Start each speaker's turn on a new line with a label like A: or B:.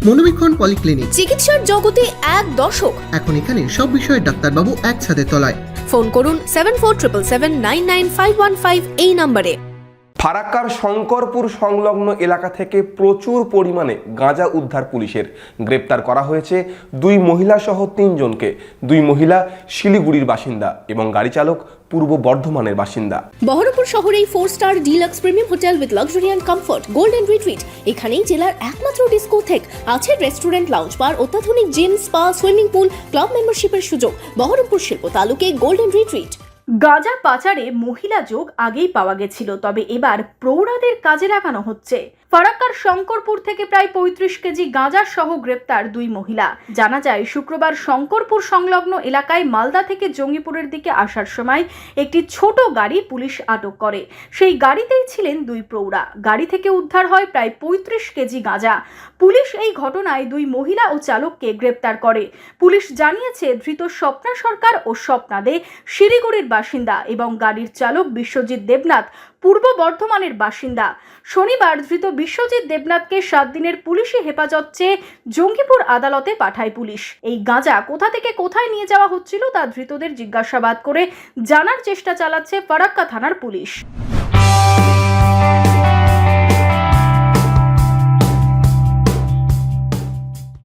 A: মনোবীক্ষণ polyclinic,
B: চিকিৎসার জগতে এক দশক।
A: এখন এখানে সব বিষয়ে ডাক্তারবাবু এক ছাদের তলায়।
B: ফোন করুন 7477799515 এই নম্বরে।
C: ফারাক্কার শঙ্করপুর সংলগ্ন এলাকা থেকে প্রচুর পরিমাণে গাঁজা উদ্ধার পুলিশের। গ্রেপ্তার করা হয়েছে 2 মহিলা সহ 3 জনকে। 2 মহিলা শিলিগুড়ির বাসিন্দা এবং গাড়ি চালক পূর্ব বর্ধমানের বাসিন্দা।
B: বহরমপুর শহরেই 4 star deluxe premium hotel with luxury and comfort golden retreat. এখানেই জেলার একমাত্র ডিস্কোথেক, আছে রেস্টুরেন্ট, লাউঞ্জ বার, অত্যাধুনিক gym, spa, swimming pool, club মেম্বারশিপের সুযোগ। বহরমপুর শিল্প তালুকে গোল্ডেন রিট্রিট।
D: গাঁজা পাচারে মহিলা যোগ আগেই পাওয়া গেছিল, তবে এবার প্রৌঢ়াদের কাজে লাগানো হচ্ছে। ফারাক্কার শঙ্করপুর থেকে প্রায় 35 কেজি গাঁজা সহ গ্রেপ্তার 2 মহিলা। জানা যায়, শুক্রবার শঙ্করপুর সংলগ্ন এলাকায় মালদা থেকে জঙ্গিপুরের দিকে আসার সময় একটি ছোট গাড়ি পুলিশ আটক করে। সেই গাড়িতেই ছিলেন 2 প্রৌঢ়া। গাড়ি থেকে উদ্ধার হয় প্রায় 35 কেজি গাঁজা। পুলিশ এই ঘটনায় 2 মহিলা ও চালককে গ্রেপ্তার করে। পুলিশ জানিয়েছে, ধৃত স্বপ্না সরকার ও স্বপ্না দে শিলিগুড়ির বাসিন্দা এবং গাড়ির চালক বিশ্বজিৎ দেবনাথ পূর্ব বর্ধমানের বাসিন্দা। শনিবার ধৃত বিশ্বজিৎ দেবনাথকে 7 দিনের পুলিশি হেফাজত চেয়ে জঙ্গিপুর আদালতে পাঠায় পুলিশ। এই গাঁজা কোথা থেকে কোথায় নিয়ে যাওয়া হচ্ছিল তা ধৃতদের জিজ্ঞাসাবাদ করে জানার চেষ্টা চালাচ্ছে ফারাক্কা থানার পুলিশ।